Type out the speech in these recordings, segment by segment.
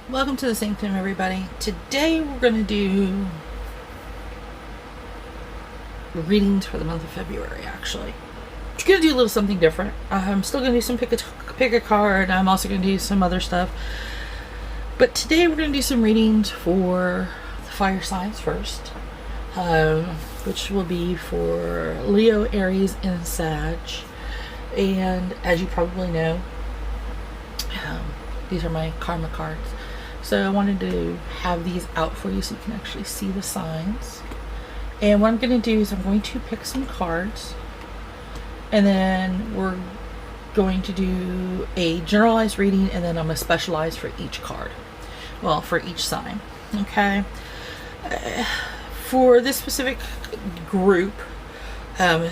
Welcome to the Sanctum, everybody. Today we're going to do readings for the month of February, actually. I'm going to do a little something different. I'm still going to do some pick a card. I'm also going to do some other stuff. But today we're going to do some readings for the fire signs first, which will be for Leo, Aries, and Sag. And as you probably know, these are my karma cards. So I wanted to have these out for you so you can actually see the signs. And what I'm going to do is I'm going to pick some cards, and then we're going to do a generalized reading, and then I'm going to specialize for each card. Well, for each sign. Okay. For this specific group,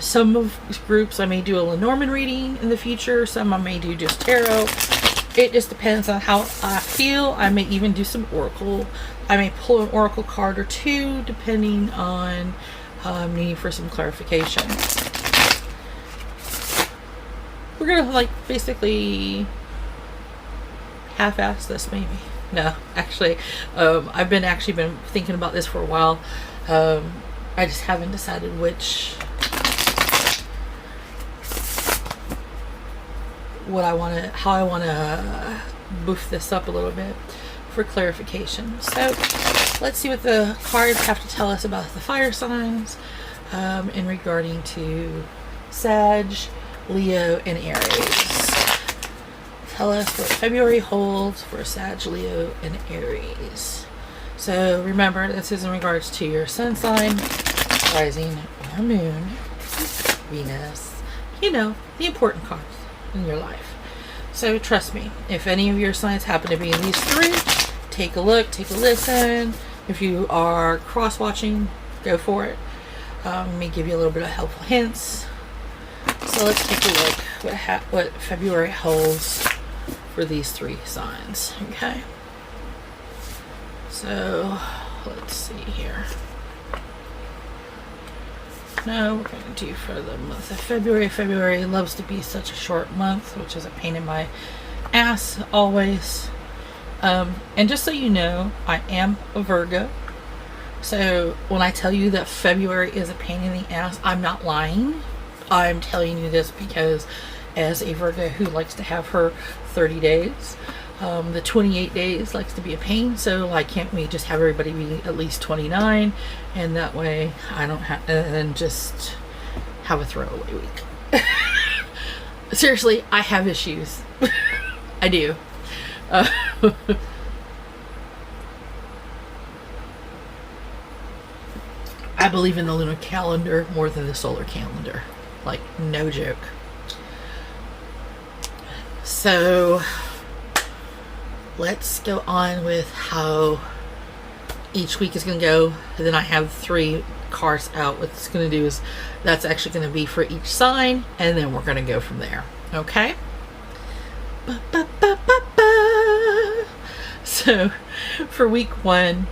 some of groups I may do a Lenormand reading in the future. Some I may do just tarot. It just depends on how I feel. I may even do some oracle. I may pull an oracle card or two depending on needing for some clarification. We're gonna basically half-ass this maybe. No, actually, I've been thinking about this for a while. I just haven't decided how I want to boof this up a little bit for clarification. So let's see what the cards have to tell us about the fire signs in regarding to Sag, Leo, and Aries. Tell us what February holds for Sag, Leo, and Aries. So remember, this is in regards to your sun sign, rising, or moon, Venus, the important cards in your life. So trust me, if any of your signs happen to be in these three, take a look, take a listen. If you are cross-watching, go for it. Let me give you a little bit of helpful hints. So let's take a look what February holds for these three signs. Okay. So let's see here. No, we're going to do for the month of February. February loves to be such a short month, which is a pain in my ass always. And just so you know, I am a Virgo. So when I tell you that February is a pain in the ass, I'm not lying. I'm telling you this because as a Virgo who likes to have her 30 days, the 28 days likes to be a pain. So can't we just have everybody be at least 29, and that way I don't have, and then just have a throwaway week. Seriously, I have issues. I do. I believe in the lunar calendar more than the solar calendar. No joke. So let's go on with how each week is going to go. And then I have three cards out. What it's going to do is that's actually going to be for each sign, and then we're going to go from there. Okay? So for week one,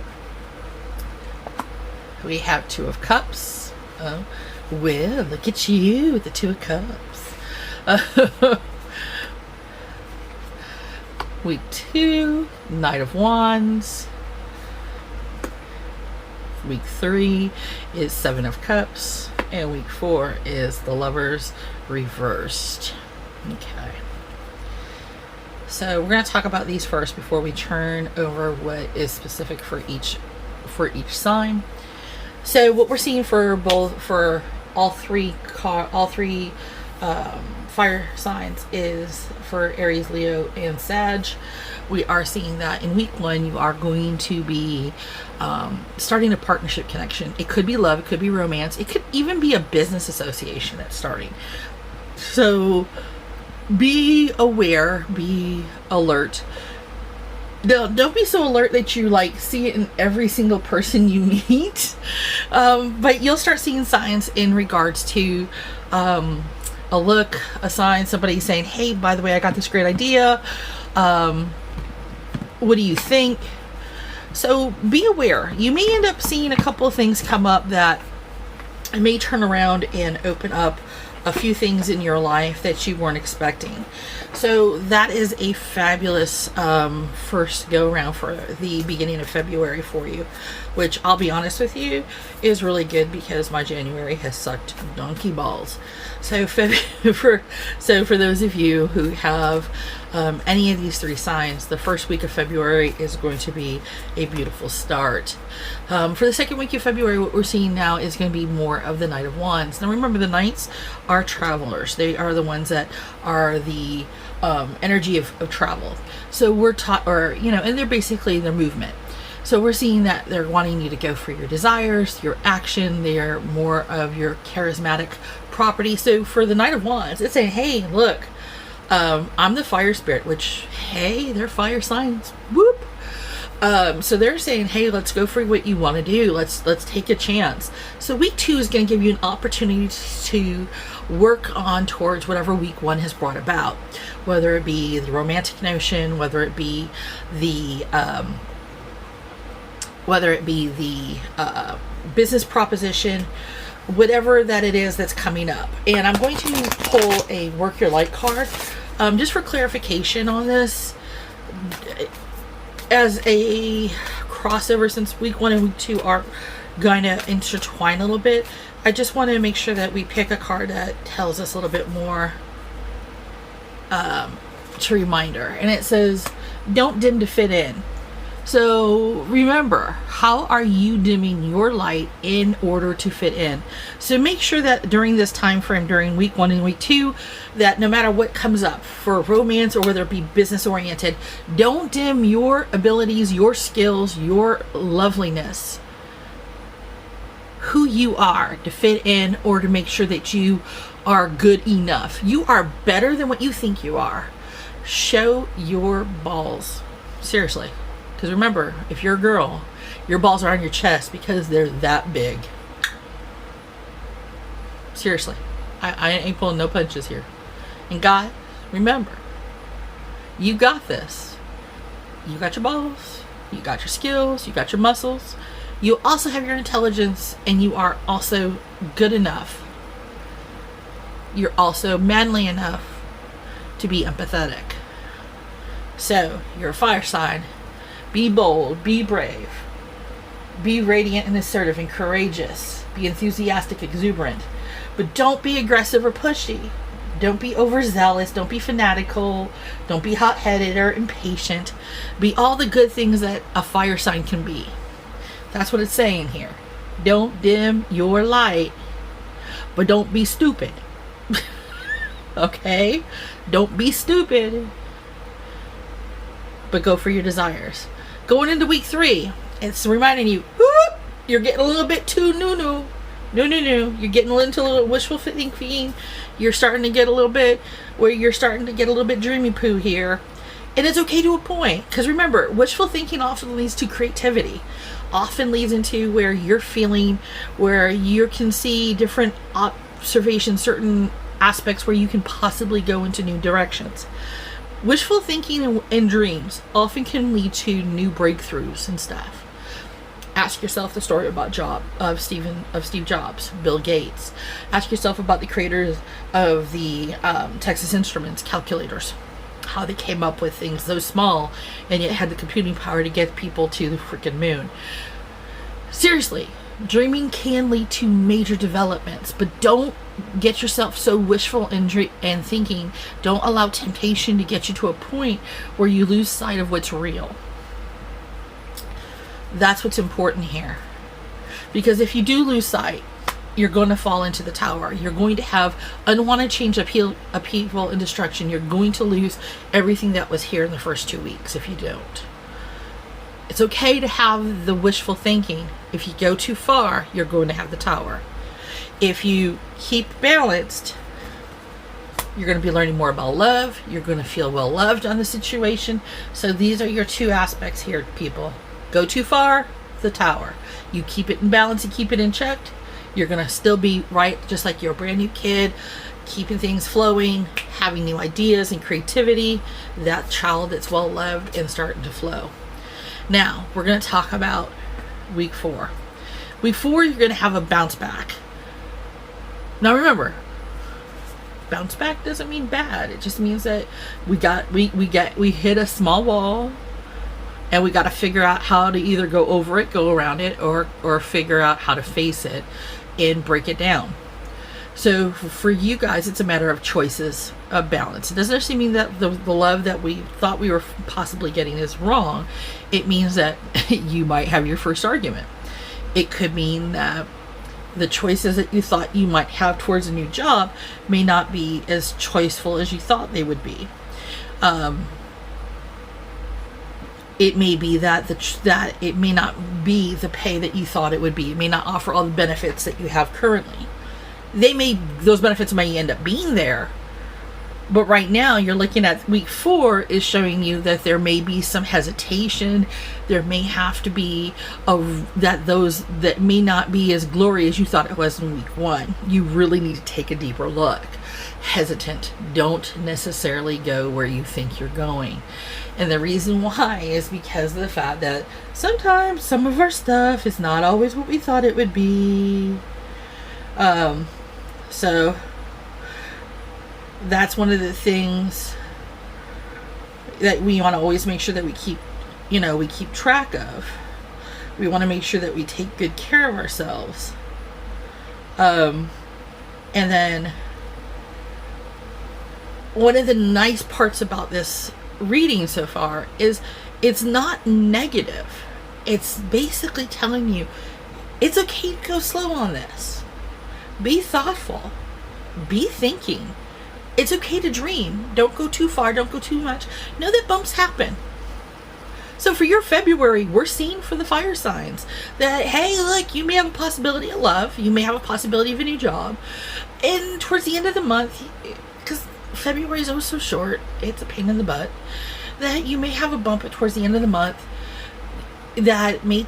we have Two of Cups. Oh, well, look at you with the Two of Cups. Week two, Knight of Wands. Week three is Seven of Cups. And week four is the Lovers reversed. Okay. So we're going to talk about these first before we turn over what is specific for each sign. So what we're seeing for all three fire signs is for Aries, Leo, and Sag. We are seeing that in week one you are going to be starting a partnership connection. It could be love, it could be romance, it could even be a business association that's starting. So be aware, be alert. Don't be so alert that you see it in every single person you meet, but you'll start seeing signs in regards to a look, a sign, somebody saying, hey, by the way, I got this great idea. What do you think? So be aware. You may end up seeing a couple of things come up that may turn around and open up a few things in your life that you weren't expecting. So that is a fabulous first go around for the beginning of February for you, which I'll be honest with you is really good because my January has sucked donkey balls. So for those of you who have any of these three signs, the first week of February is going to be a beautiful start. For the second week of February, what we're seeing now is going to be more of the Knight of Wands. Now remember, the Knights are travelers. They are the ones that are the energy of travel. So we're taught, or and they're basically their movement. So we're seeing that they're wanting you to go for your desires, your action. They are more of your charismatic property. So for the Knight of Wands, it's saying, hey, look, I'm the fire spirit, which, hey, they're fire signs. Whoop. So they're saying, hey, let's go for what you want to do. Let's take a chance. So week 2 is going to give you an opportunity to work on towards whatever week 1 has brought about, whether it be the romantic notion, whether it be the business proposition, whatever that it is that's coming up. And I'm going to pull a Work Your Light card just for clarification on this, as a crossover, since week 1 and week 2 are going to intertwine a little bit. I just want to make sure that we pick a card that tells us a little bit more to reminder. And it says, don't dim to fit in. So remember, how are you dimming your light in order to fit in? So make sure that during this time frame, during week 1 and week 2, that no matter what comes up for romance or whether it be business oriented, don't dim your abilities, your skills, your loveliness, who you are, to fit in or to make sure that you are good enough. You are better than what you think you are. Show your balls. Seriously. Because remember, if you're a girl, your balls are on your chest because they're that big. Seriously. I ain't pulling no punches here. And God, remember, you got this. You got your balls. You got your skills. You got your muscles. You also have your intelligence, and you are also good enough. You're also manly enough to be empathetic. So, you're a fire sign. Be bold, be brave, be radiant and assertive and courageous, be enthusiastic, exuberant, but don't be aggressive or pushy. Don't be overzealous, don't be fanatical, don't be hot-headed or impatient. Be all the good things that a fire sign can be. That's what it's saying here. Don't dim your light, but don't be stupid. Okay? Don't be stupid, but go for your desires. Going into week 3, it's reminding you, whoop, you're getting a little bit too new. You're getting into a little wishful thinking. You're starting to get a little bit where you're starting to get a little bit dreamy poo here. And it's okay to a point. Because remember, wishful thinking often leads to creativity. Often leads into where you're feeling, where you can see different observations, certain aspects where you can possibly go into new directions. Wishful thinking and dreams often can lead to new breakthroughs and stuff. Ask yourself the story about Steve Jobs, Bill Gates. Ask yourself about the creators of the Texas Instruments calculators, how they came up with things so small and yet had the computing power to get people to the freaking moon. Seriously, dreaming can lead to major developments, but don't get yourself so wishful and thinking. Don't allow temptation to get you to a point where you lose sight of what's real. That's what's important here. Because if you do lose sight, you're going to fall into the tower. You're going to have unwanted change, upheaval, and destruction. You're going to lose everything that was here in the first 2 weeks if you don't. It's okay to have the wishful thinking. If you go too far, you're going to have the tower. If you keep balanced, you're going to be learning more about love. You're going to feel well loved on the situation. So these are your 2 aspects here, people. Go too far, the tower. You keep it in balance and keep it in check, you're going to still be right, just like you're a brand new kid, keeping things flowing, having new ideas and creativity, that child that's well loved and starting to flow. Now, we're going to talk about week 4. Week 4, you're going to have a bounce back. Now remember, bounce back doesn't mean bad. It just means that we hit a small wall, and we got to figure out how to either go over it, go around it, or figure out how to face it and break it down. So for you guys, it's a matter of choices of balance. It doesn't necessarily mean that the love that we thought we were possibly getting is wrong. It means that you might have your first argument. It could mean that the choices that you thought you might have towards a new job may not be as choiceful as you thought they would be. It may be that that it may not be the pay that you thought it would be. It may not offer all the benefits that you have currently. Those benefits may end up being there, but right now you're looking at week 4 is showing you that there may be some hesitation. There may have to be that may not be as glorious as you thought it was in week 1. You really need to take a deeper look. Hesitant. Don't necessarily go where you think you're going. And the reason why is because of the fact that sometimes some of our stuff is not always what we thought it would be. So that's one of the things that we want to always make sure that we keep track of. We want to make sure that we take good care of ourselves. And then one of the nice parts about this reading so far is it's not negative. It's basically telling you it's okay to go slow on this. Be thoughtful. Be thinking. It's okay to dream. Don't go too far. Don't go too much. Know that bumps happen. So for your February, we're seeing for the fire signs that, hey, look, you may have a possibility of love. You may have a possibility of a new job. And towards the end of the month, because February is oh so short, it's a pain in the butt, that you may have a bump towards the end of the month that may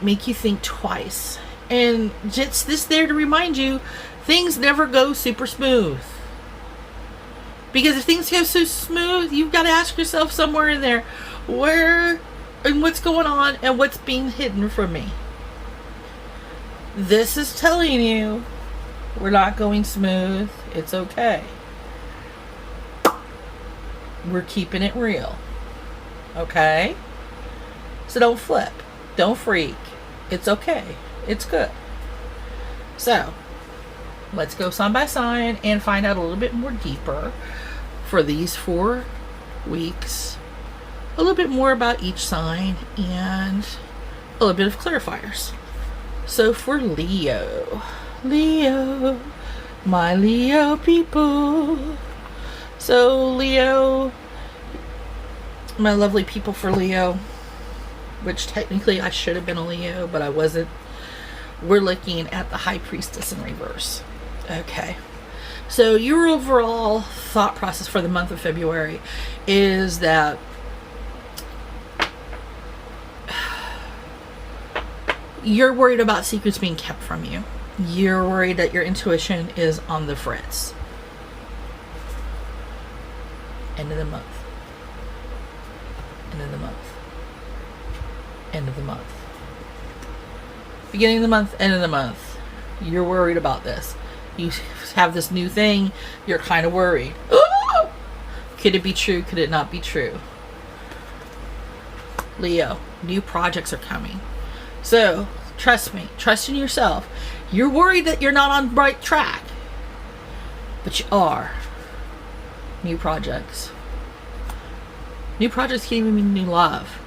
make you think twice. And just this there to remind you, things never go super smooth. Because if things go so smooth, you've got to ask yourself somewhere in there, where and what's going on and what's being hidden from me. This is telling you we're not going smooth. It's okay. We're keeping it real. Okay? So don't flip. Don't freak. It's okay. It's good. So, let's go sign by sign and find out a little bit more deeper for these 4 weeks. A little bit more about each sign and a little bit of clarifiers. So for Leo, my Leo people. So Leo, my lovely people for Leo, which technically I should have been a Leo, but I wasn't. We're looking at the High Priestess in reverse. Okay. So your overall thought process for the month of February is that you're worried about secrets being kept from you. You're worried that your intuition is on the fritz. End of the month. End of the month. End of the month. Beginning of the month, end of the month. You're worried about this. You have this new thing. You're kind of worried. Could it be true? Could it not be true? Leo, new projects are coming. So, trust me. Trust in yourself. You're worried that you're not on the right track. But you are. New projects. New projects can even mean new love.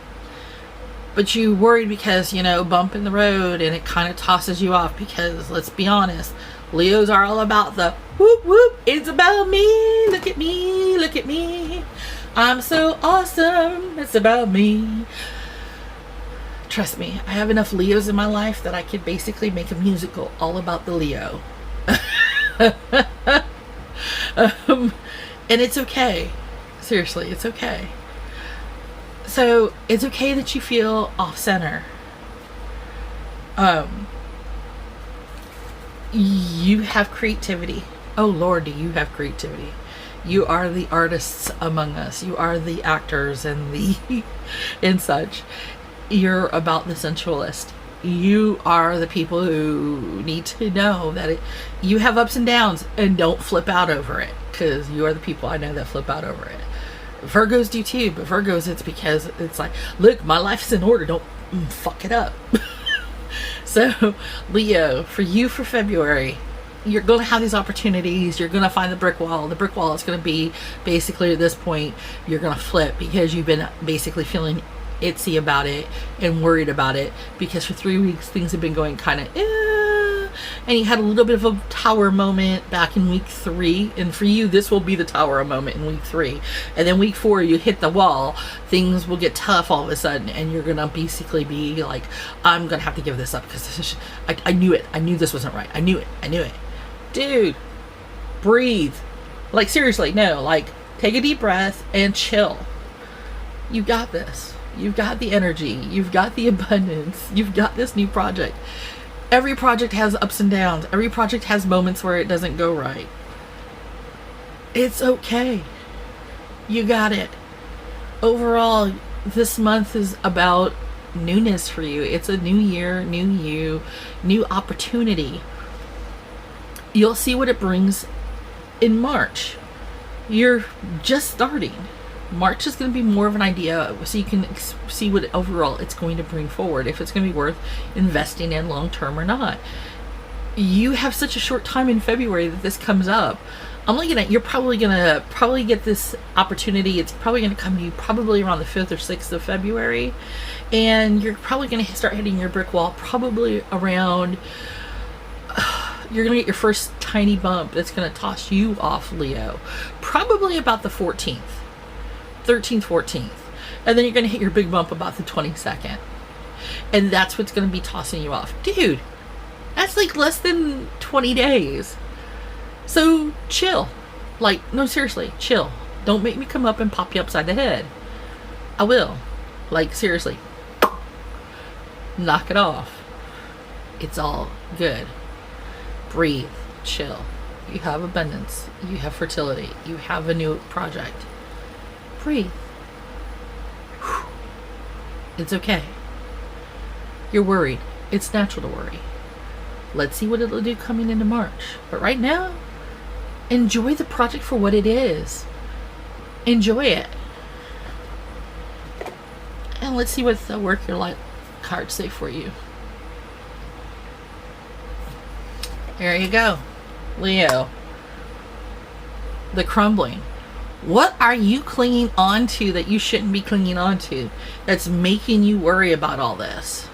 But you worried because, bump in the road and it kind of tosses you off because, let's be honest, Leos are all about the whoop whoop, it's about me, look at me, look at me. I'm so awesome, it's about me. Trust me, I have enough Leos in my life that I could basically make a musical all about the Leo. And it's okay. Seriously, it's okay. So it's okay that you feel off center. You have creativity. Oh Lord, do you have creativity? You are the artists among us. You are the actors and the and such. You're about the sensualist. you are the people who need to know that you have ups and downs, and don't flip out over it, because you are the people I know that flip out over it. Virgos do too, but Virgos, it's because it's like, look, my life's in order, don't fuck it up. So Leo, for you, for February, you're going to have these opportunities. You're going to find the brick wall. The brick wall is going to be basically, at this point, you're going to flip, because you've been basically feeling itsy about it and worried about it, because for 3 weeks things have been going kind of and you had a little bit of a tower moment back in week 3, and for you this will be the tower moment in week 3, and then week 4 you hit the wall. Things will get tough all of a sudden, and you're gonna basically be like, I'm gonna have to give this up, because I knew it. I knew this wasn't right. I knew it. Dude, breathe. Like, seriously, no, like, take a deep breath and chill. You got this. You've got the energy. You've got the abundance. You've got this new project. Every project has ups and downs. Every project has moments where it doesn't go right. It's okay. You got it. Overall, this month is about newness for you. It's a new year, new you, new opportunity. You'll see what it brings in March. You're just starting. March is going to be more of an idea, so you can see what overall it's going to bring forward, if it's going to be worth investing in long term or not. You have such a short time in February that this comes up. I'm looking at, you're probably going to get this opportunity. It's probably going to come to you probably around the 5th or 6th of February, and you're probably going to start hitting your brick wall probably around, you're going to get your first tiny bump that's going to toss you off, Leo, probably about the 13th, 14th. And then you're going to hit your big bump about the 22nd. And that's what's going to be tossing you off. Dude, that's like less than 20 days. So chill. Like, no, seriously, chill. Don't make me come up and pop you upside the head. I will. Like, seriously. Knock it off. It's all good. Breathe. Chill. You have abundance. You have fertility. You have a new project. Breathe. It's okay. You're worried. It's natural to worry. Let's see what it'll do coming into March. But right now, enjoy the project for what it is. Enjoy it. And let's see what the work your life cards say for you. There you go. Leo. The crumbling. What are you clinging on to that you shouldn't be clinging on to, that's making you worry about all this?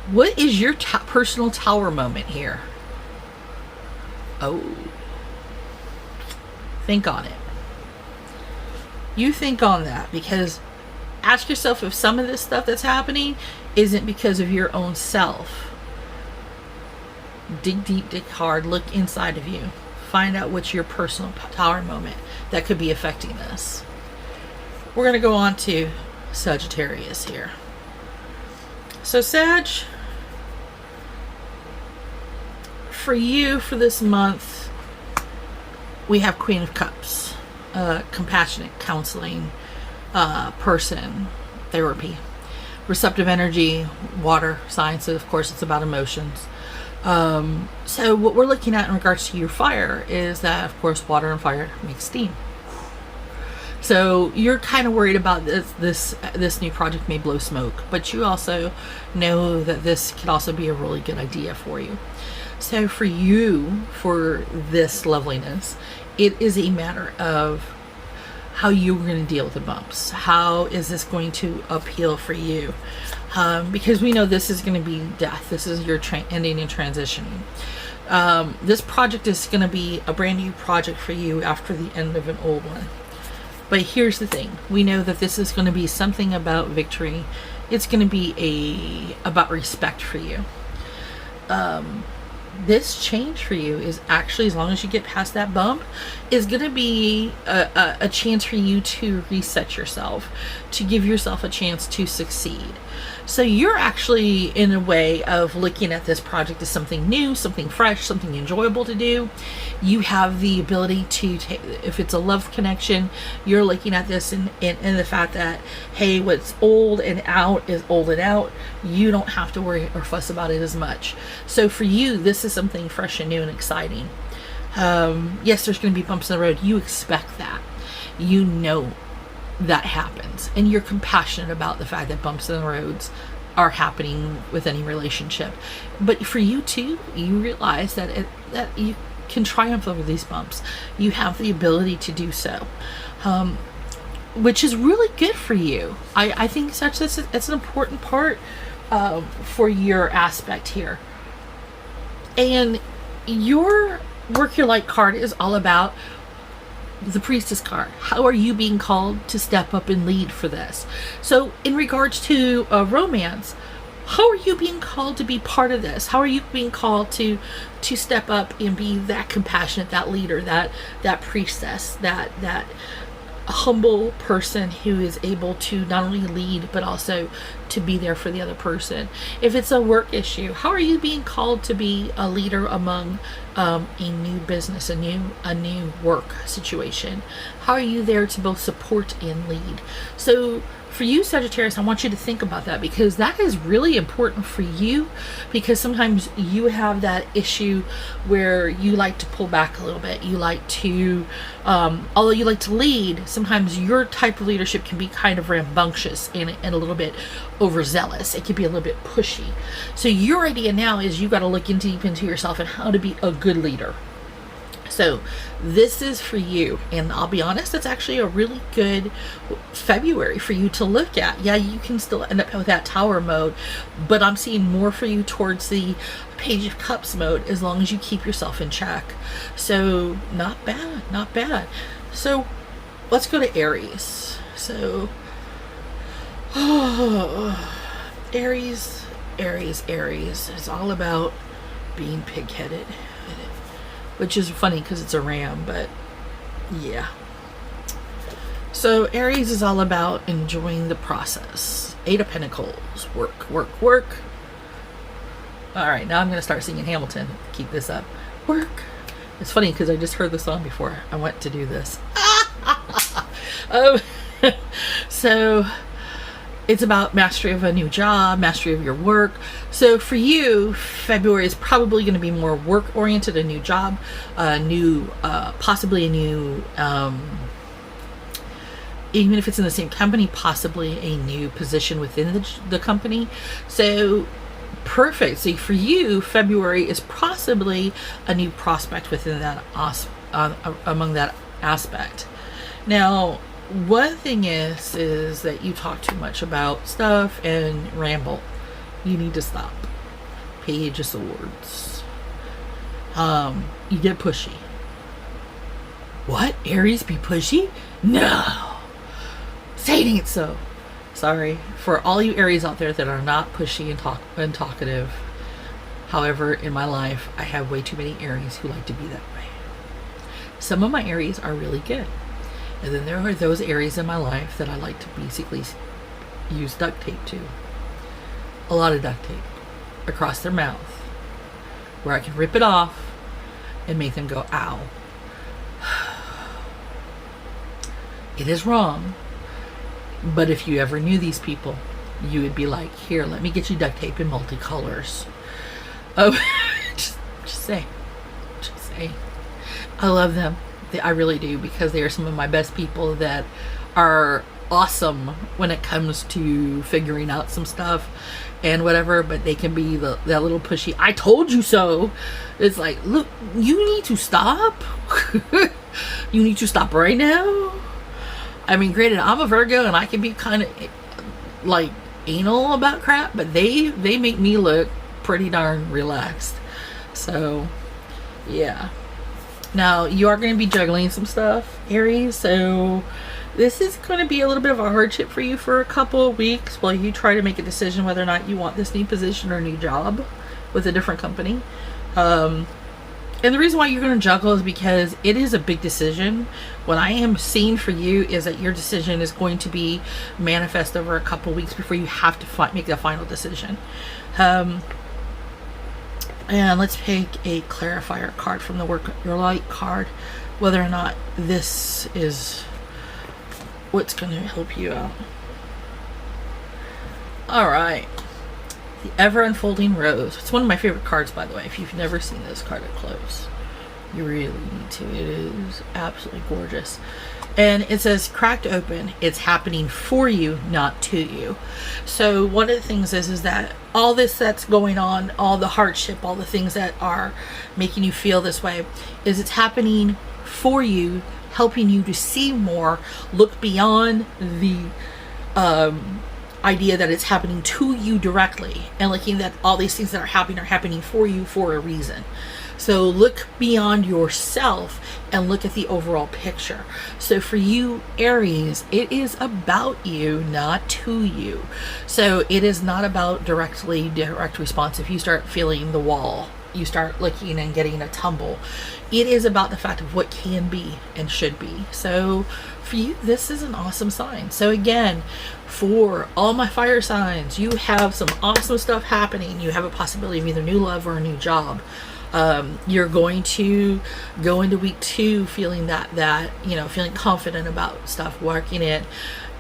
What is your personal tower moment here? Oh. Think on it. You think on that, because ask yourself if some of this stuff that's happening isn't because of your own self. Dig deep, dig hard, look inside of you. Find out what's your personal tower moment that could be affecting this. We're going to go on to Sagittarius here. So Sag, for you, for this month, we have Queen of Cups, compassionate, counseling person, therapy, receptive energy, water signs. So of course it's about emotions. So what we're looking at in regards to your fire is that, of course, water and fire make steam. So you're kind of worried about this new project may blow smoke, but you also know that this could also be a really good idea for you. So for you, for this loveliness, it is a matter of how you're going to deal with the bumps. How is this going to appeal for you? Because we know this is going to be death. This is your ending and transitioning. This project is going to be a brand new project for you after the end of an old one. But here's the thing. We know that this is going to be something about victory. It's going to be about respect for you. this change for you is actually, as long as you get past that bump, is going to be a chance for you to reset yourself, to give yourself a chance to succeed. So you're actually in a way of looking at this project as something new, something fresh, something enjoyable to do. You have the ability to take, if it's a love connection, you're looking at this in the fact that, hey, what's old and out is old and out. You don't have to worry or fuss about it as much. So for you, this is something fresh and new and exciting. Yes, there's going to be bumps in the road. You expect that. You know that happens, and you're compassionate about the fact that bumps in the roads are happening with any relationship. But for you too, you realize that that you can triumph over these bumps. You have the ability to do so, which is really good for you. I think that's an important part for your aspect here. And your work your light card is all about the Priestess card. How are you being called to step up and lead for this? So in regards to romance, how are you being called to be part of this? How are you being called to step up and be that compassionate, that leader, that priestess, that humble person who is able to not only lead but also to be there for the other person? If it's a work issue, how are you being called to be a leader among a new business, a new work situation? How are you there to both support and lead? So for you, Sagittarius, I want you to think about that, because that is really important for you, because sometimes you have that issue where you like to pull back a little bit. You like to, although you like to lead, sometimes your type of leadership can be kind of rambunctious and a little bit overzealous. It can be a little bit pushy. So your idea now is you got to look deep into yourself and how to be a good leader. So this is for you, and I'll be honest, it's actually a really good February for you to look at. Yeah, you can still end up with that Tower mode, but I'm seeing more for you towards the Page of Cups mode, as long as you keep yourself in check. So not bad, not bad. So let's go to Aries. So Aries. It's all about being pig-headed. Which is funny because it's a ram, but yeah. So Aries is all about enjoying the process. 8 of Pentacles. Work. All right, now I'm going to start singing Hamilton. Keep this up. Work. It's funny because I just heard the song before I went to do this. So it's about mastery of a new job, mastery of your work. So for you, February is probably going to be more work oriented, a new job, possibly a new, even if it's in the same company, possibly a new position within the company. So perfect. So for you, February is possibly a new prospect within that, among that aspect. Now, one thing is that you talk too much about stuff and ramble. You need to stop. Page of Swords. You get pushy. What? Aries be pushy? No. Say it ain't so. Sorry for all you Aries out there that are not pushy and talkative. However, in my life, I have way too many Aries who like to be that way. Some of my Aries are really good. And then there are those Aries in my life that I like to basically use duct tape to. A lot of duct tape across their mouth, where I can rip it off and make them go, ow. It is wrong, but if you ever knew these people, you would be like, here, let me get you duct tape in multicolors. Oh, just say. I love them. I really do, because they are some of my best people that are awesome when it comes to figuring out some stuff and whatever, but they can be that little pushy, I told you so. It's like, look, you need to stop. You need to stop right now. I mean, granted, I'm a Virgo and I can be kind of like anal about crap, but they make me look pretty darn relaxed. So yeah. Now, you are going to be juggling some stuff, Aries, so this is going to be a little bit of a hardship for you for a couple of weeks while you try to make a decision whether or not you want this new position or new job with a different company. And the reason why you're going to juggle is because it is a big decision. What I am seeing for you is that your decision is going to be manifest over a couple weeks before you have to make the final decision. And let's pick a clarifier card from the Work Your Light card, whether or not this is what's going to help you out. All right. The Ever Unfolding Rose. It's one of my favorite cards, by the way. If you've never seen this card up close, you really need to. It is absolutely gorgeous. And it says, cracked open. It's happening for you, not to you. So one of the things is that all this that's going on, all the hardship, all the things that are making you feel this way, is it's happening for you, helping you to see more, look beyond the idea that it's happening to you directly, and looking that all these things that are happening for you for a reason. So look beyond yourself and look at the overall picture. So for you, Aries, it is about you, not to you. So it is not about direct response. If you start feeling the wall, you start looking and getting a tumble. It is about the fact of what can be and should be. So for you, this is an awesome sign. So again, for all my fire signs, you have some awesome stuff happening. You have a possibility of either new love or a new job. You're going to go into week 2 feeling feeling confident about stuff, working it.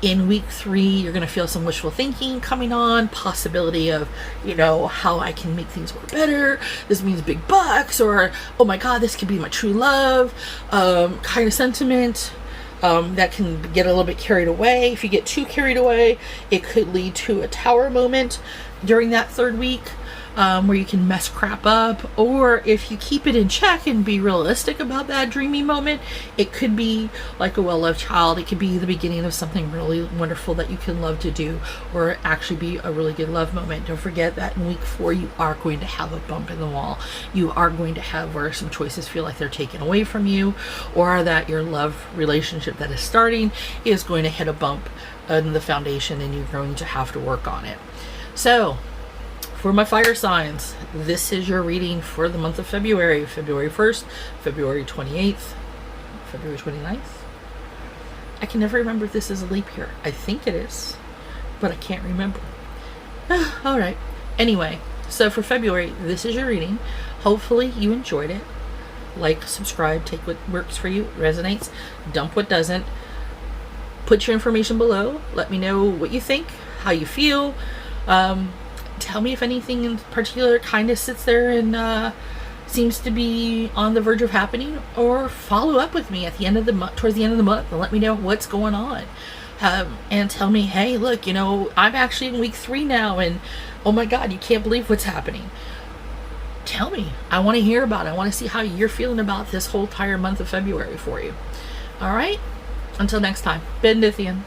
In week 3, you're going to feel some wishful thinking coming on, possibility of, how I can make things work better. This means big bucks, or, oh my God, this could be my true love, kind of sentiment. That can get a little bit carried away. If you get too carried away, it could lead to a tower moment during that 3rd week. Where you can mess crap up, or if you keep it in check and be realistic about that dreamy moment, it could be like a well-loved child. It could be the beginning of something really wonderful that you can love to do, or actually be a really good love moment. Don't forget that in week 4, you are going to have a bump in the wall. You are going to have where some choices feel like they're taken away from you, or that your love relationship that is starting is going to hit a bump in the foundation, and you're going to have to work on it. So for my fire signs, this is your reading for the month of February. February 1st, February 28th, February 29th. I can never remember if this is a leap year. I think it is, but I can't remember. All right. Anyway, so for February, this is your reading. Hopefully you enjoyed it. Like, subscribe, take what works for you, resonates, dump what doesn't. Put your information below. Let me know what you think, how you feel. Tell me if anything in particular kind of sits there and seems to be on the verge of happening, or follow up with me at the end of the month, towards the end of the month, and let me know what's going on. And tell me, hey, look, I'm actually in week 3 now, and oh my God, you can't believe what's happening. Tell me. I want to hear about it. I want to see how you're feeling about this whole entire month of February for you. All right. Until next time, Benedithian.